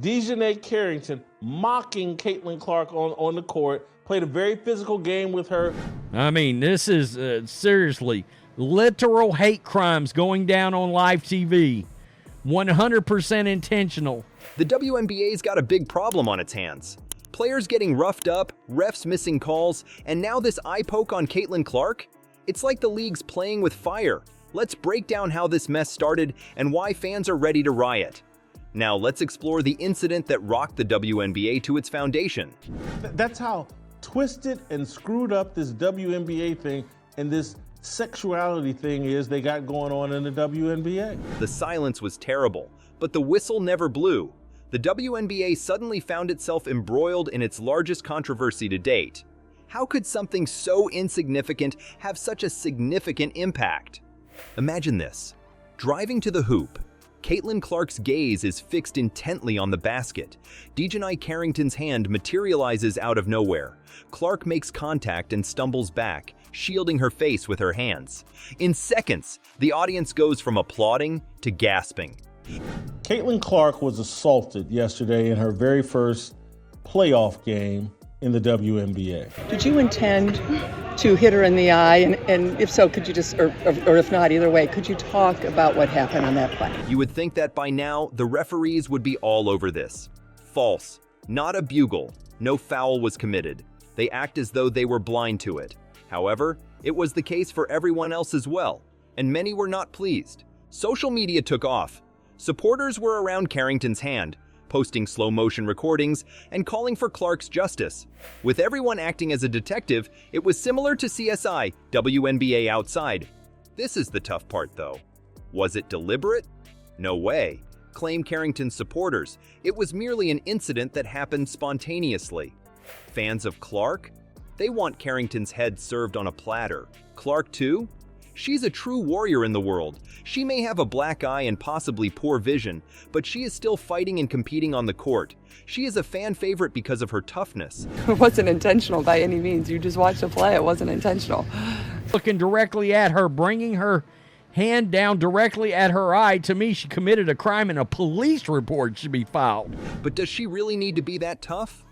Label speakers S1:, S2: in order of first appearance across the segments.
S1: Dejanay Carrington mocking Caitlin Clark on the court, played a very physical game with her.
S2: I mean, this is seriously literal hate crimes going down on live TV. 100% intentional.
S3: The WNBA's got a big problem on its hands. Players getting roughed up, refs missing calls, and now this eye poke on Caitlin Clark? It's like the league's playing with fire. Let's break down how this mess started and why fans are ready to riot. Now let's explore the incident that rocked the WNBA to its foundation.
S1: That's how twisted and screwed up this WNBA thing and this sexuality thing is they got going on in the WNBA.
S3: The silence was terrible, but the whistle never blew. The WNBA suddenly found itself embroiled in its largest controversy to date. How could something so insignificant have such a significant impact? Imagine this. Driving to the hoop, Caitlin Clark's gaze is fixed intently on the basket. Dejanay Carrington's hand materializes out of nowhere. Clark makes contact and stumbles back, shielding her face with her hands. In seconds, the audience goes from applauding to gasping.
S1: Caitlin Clark was assaulted yesterday in her very first playoff game in the WNBA.
S4: Did you intend to hit her in the eye? And if so, could you just, or if not, either way, could you talk about what happened on that play?
S3: You would think that by now, the referees would be all over this. False. Not a bugle. No foul was committed. They act as though they were blind to it. However, it was the case for everyone else as well, and many were not pleased. Social media took off. Supporters were around Carrington's hand, posting slow-motion recordings and calling for Clark's justice. With everyone acting as a detective, it was similar to CSI, WNBA Outside. This is the tough part, though. Was it deliberate? No way, claim Carrington's supporters. It was merely an incident that happened spontaneously. Fans of Clark? They want Carrington's head served on a platter. Clark, too? She's a true warrior in the world. She may have a black eye and possibly poor vision, but she is still fighting and competing on the court. She is a fan favorite because of her toughness.
S4: It wasn't intentional by any means. You just watched the play. It wasn't intentional.
S2: Looking directly at her, bringing her hand down directly at her eye, to me, she committed a crime and a police report should be filed.
S3: But does she really need to be that tough?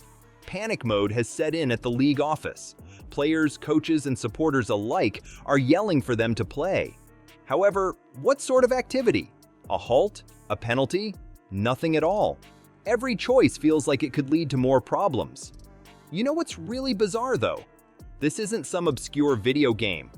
S3: Panic mode has set in at the league office. Players, coaches, and supporters alike are yelling for them to play. However, what sort of activity? A halt? A penalty? Nothing at all. Every choice feels like it could lead to more problems. You know what's really bizarre, though? This isn't some obscure video game.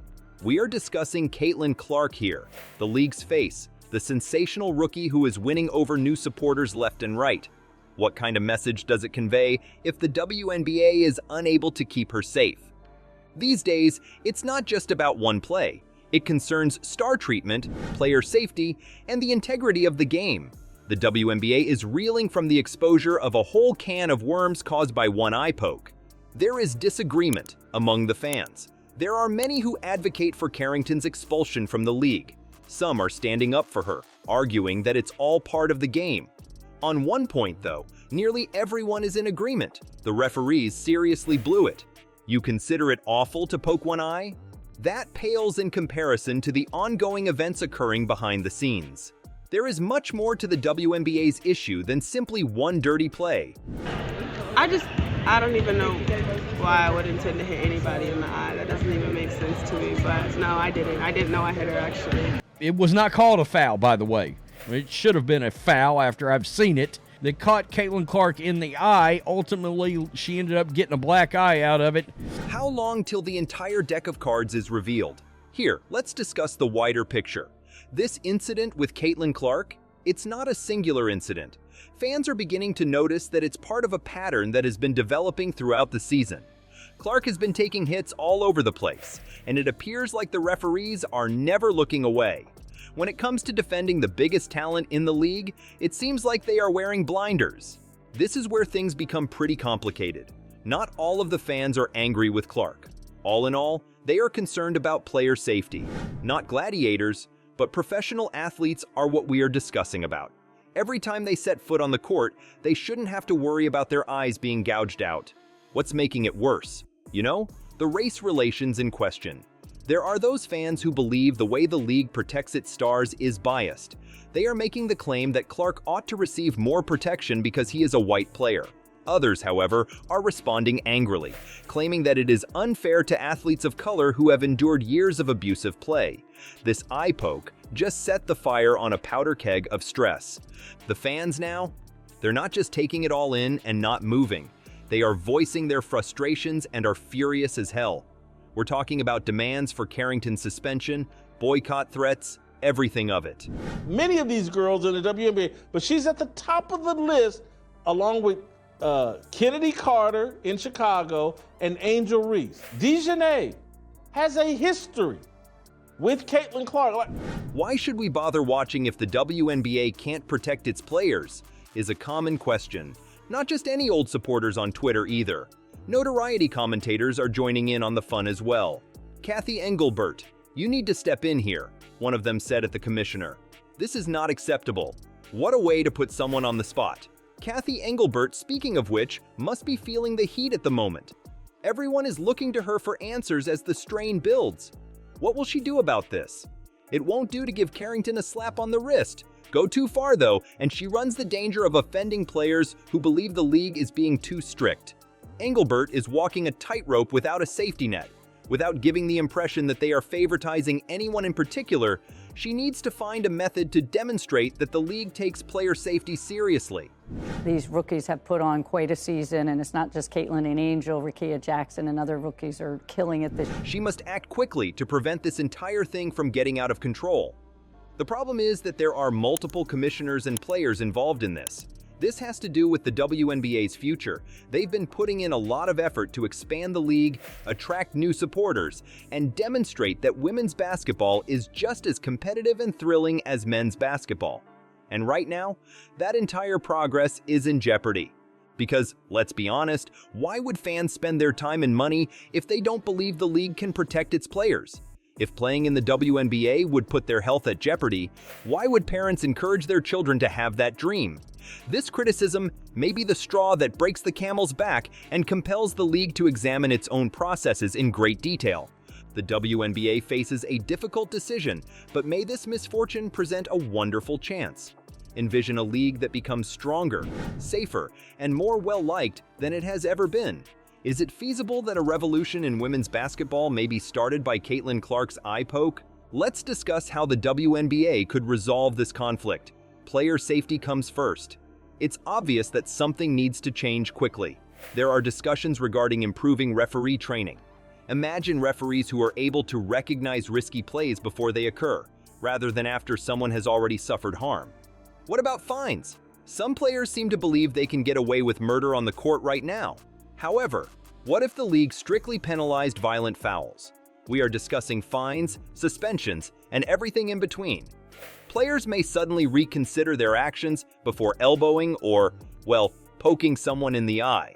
S3: We are discussing Caitlin Clark here, the league's face, the sensational rookie who is winning over new supporters left and right. What kind of message does it convey if the WNBA is unable to keep her safe? These days, it's not just about one play. It concerns star treatment, player safety, and the integrity of the game. The WNBA is reeling from the exposure of a whole can of worms caused by one eye poke. There is disagreement among the fans. There are many who advocate for Carrington's expulsion from the league. Some are standing up for her, arguing that it's all part of the game. On one point, though, nearly everyone is in agreement. The referees seriously blew it. You consider it awful to poke one eye? That pales in comparison to the ongoing events occurring behind the scenes. There is much more to the WNBA's issue than simply one dirty play.
S5: I don't even know why I would intend to hit anybody in the eye. That doesn't even make sense to me, but no, I didn't. I didn't know I hit her, actually.
S2: It was not called a foul, by the way. It should have been a foul after I've seen it. They caught Caitlin Clark in the eye. Ultimately, she ended up getting a black eye out of it.
S3: How long till the entire deck of cards is revealed? Here, let's discuss the wider picture. This incident with Caitlin Clark, it's not a singular incident. Fans are beginning to notice that it's part of a pattern that has been developing throughout the season. Clark has been taking hits all over the place, and it appears like the referees are never looking away. When it comes to defending the biggest talent in the league, it seems like they are wearing blinders. This is where things become pretty complicated. Not all of the fans are angry with Clark. All in all, they are concerned about player safety. Not gladiators, but professional athletes are what we are discussing about. Every time they set foot on the court, they shouldn't have to worry about their eyes being gouged out. What's making it worse? You know, the race relations in question. There are those fans who believe the way the league protects its stars is biased. They are making the claim that Clark ought to receive more protection because he is a white player. Others, however, are responding angrily, claiming that it is unfair to athletes of color who have endured years of abusive play. This eye poke just set the fire on a powder keg of stress. The fans now? They're not just taking it all in and not moving. They are voicing their frustrations and are furious as hell. We're talking about demands for Carrington's suspension, boycott threats, everything of it.
S1: Many of these girls in the WNBA, but she's at the top of the list along with Kennedy Carter in Chicago and Angel Reese. Dejanay has a history with Caitlin Clark.
S3: Why should we bother watching if the WNBA can't protect its players? Is a common question. Not just any old supporters on Twitter either. Notoriety commentators are joining in on the fun as well. Cathy Engelbert, "You need to step in here," one of them said at the commissioner. "This is not acceptable." What a way to put someone on the spot. Cathy Engelbert, speaking of which, must be feeling the heat at the moment. Everyone is looking to her for answers as the strain builds. What will she do about this? It won't do to give Carrington a slap on the wrist. Go too far though, and she runs the danger of offending players who believe the league is being too strict. Engelbert is walking a tightrope without a safety net. Without giving the impression that they are favoritizing anyone in particular, she needs to find a method to demonstrate that the league takes player safety seriously.
S6: These rookies have put on quite a season, and it's not just Caitlin and Angel. Rickea Jackson and other rookies are killing it this year.
S3: She must act quickly to prevent this entire thing from getting out of control. The problem is that there are multiple commissioners and players involved in this. This has to do with the WNBA's future. They've been putting in a lot of effort to expand the league, attract new supporters, and demonstrate that women's basketball is just as competitive and thrilling as men's basketball. And right now, that entire progress is in jeopardy. Because, let's be honest, why would fans spend their time and money if they don't believe the league can protect its players? If playing in the WNBA would put their health at jeopardy, why would parents encourage their children to have that dream? This criticism may be the straw that breaks the camel's back and compels the league to examine its own processes in great detail. The WNBA faces a difficult decision, but may this misfortune present a wonderful chance. Envision a league that becomes stronger, safer, and more well-liked than it has ever been. Is it feasible that a revolution in women's basketball may be started by Caitlin Clark's eye poke? Let's discuss how the WNBA could resolve this conflict. Player safety comes first. It's obvious that something needs to change quickly. There are discussions regarding improving referee training. Imagine referees who are able to recognize risky plays before they occur, rather than after someone has already suffered harm. What about fines? Some players seem to believe they can get away with murder on the court right now. However, what if the league strictly penalized violent fouls? We are discussing fines, suspensions, and everything in between. Players may suddenly reconsider their actions before elbowing or, well, poking someone in the eye.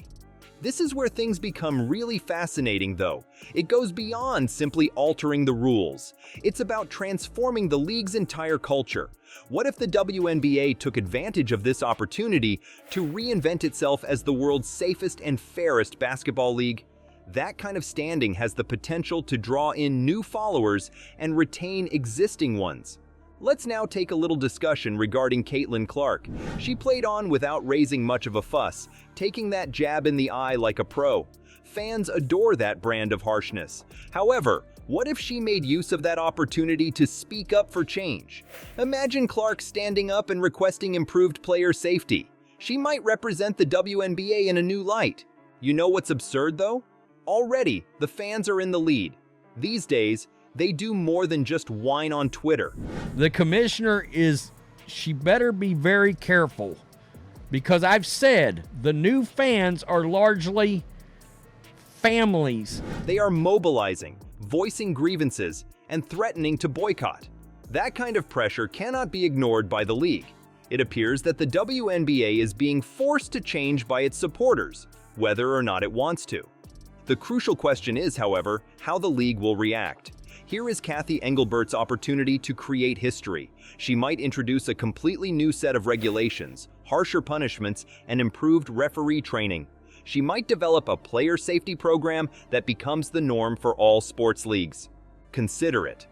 S3: This is where things become really fascinating, though. It goes beyond simply altering the rules. It's about transforming the league's entire culture. What if the WNBA took advantage of this opportunity to reinvent itself as the world's safest and fairest basketball league? That kind of standing has the potential to draw in new followers and retain existing ones. Let's now take a little discussion regarding Caitlin Clark. She played on without raising much of a fuss, taking that jab in the eye like a pro. Fans adore that brand of harshness. However, what if she made use of that opportunity to speak up for change? Imagine Clark standing up and requesting improved player safety. She might represent the WNBA in a new light. You know what's absurd though? Already, the fans are in the lead. These days, they do more than just whine on Twitter.
S2: The commissioner she better be very careful, because I've said the new fans are largely families.
S3: They are mobilizing, voicing grievances, and threatening to boycott. That kind of pressure cannot be ignored by the league. It appears that the WNBA is being forced to change by its supporters, whether or not it wants to. The crucial question is, however, how the league will react. Here is Cathy Engelbert's opportunity to create history. She might introduce a completely new set of regulations, harsher punishments, and improved referee training. She might develop a player safety program that becomes the norm for all sports leagues. consider it.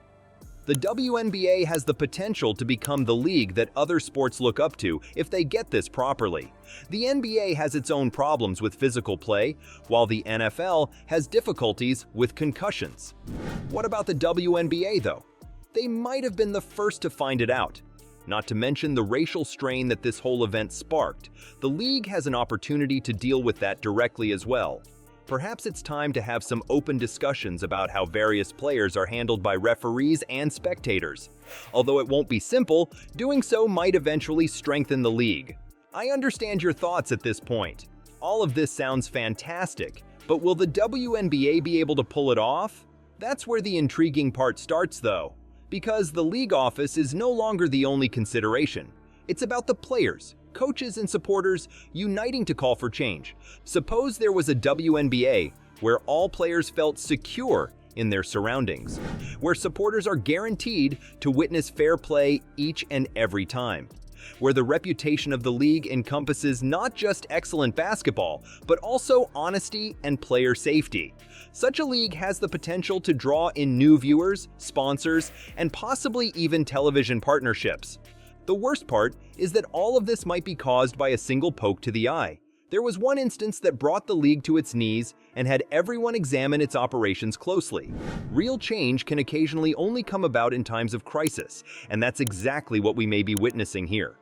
S3: The WNBA has the potential to become the league that other sports look up to if they get this properly. The NBA has its own problems with physical play, while the NFL has difficulties with concussions. What about the WNBA though? They might have been the first to find it out. Not to mention the racial strain that this whole event sparked. The league has an opportunity to deal with that directly as well. Perhaps it's time to have some open discussions about how various players are handled by referees and spectators. Although it won't be simple, doing so might eventually strengthen the league. I understand your thoughts at this point. All of this sounds fantastic, but will the WNBA be able to pull it off? That's where the intriguing part starts though, because the league office is no longer the only consideration. It's about the players, coaches, and supporters uniting to call for change. Suppose there was a WNBA where all players felt secure in their surroundings, where supporters are guaranteed to witness fair play each and every time, where the reputation of the league encompasses not just excellent basketball, but also honesty and player safety. Such a league has the potential to draw in new viewers, sponsors, and possibly even television partnerships. The worst part is that all of this might be caused by a single poke to the eye. There was one instance that brought the league to its knees and had everyone examine its operations closely. Real change can occasionally only come about in times of crisis, and that's exactly what we may be witnessing here.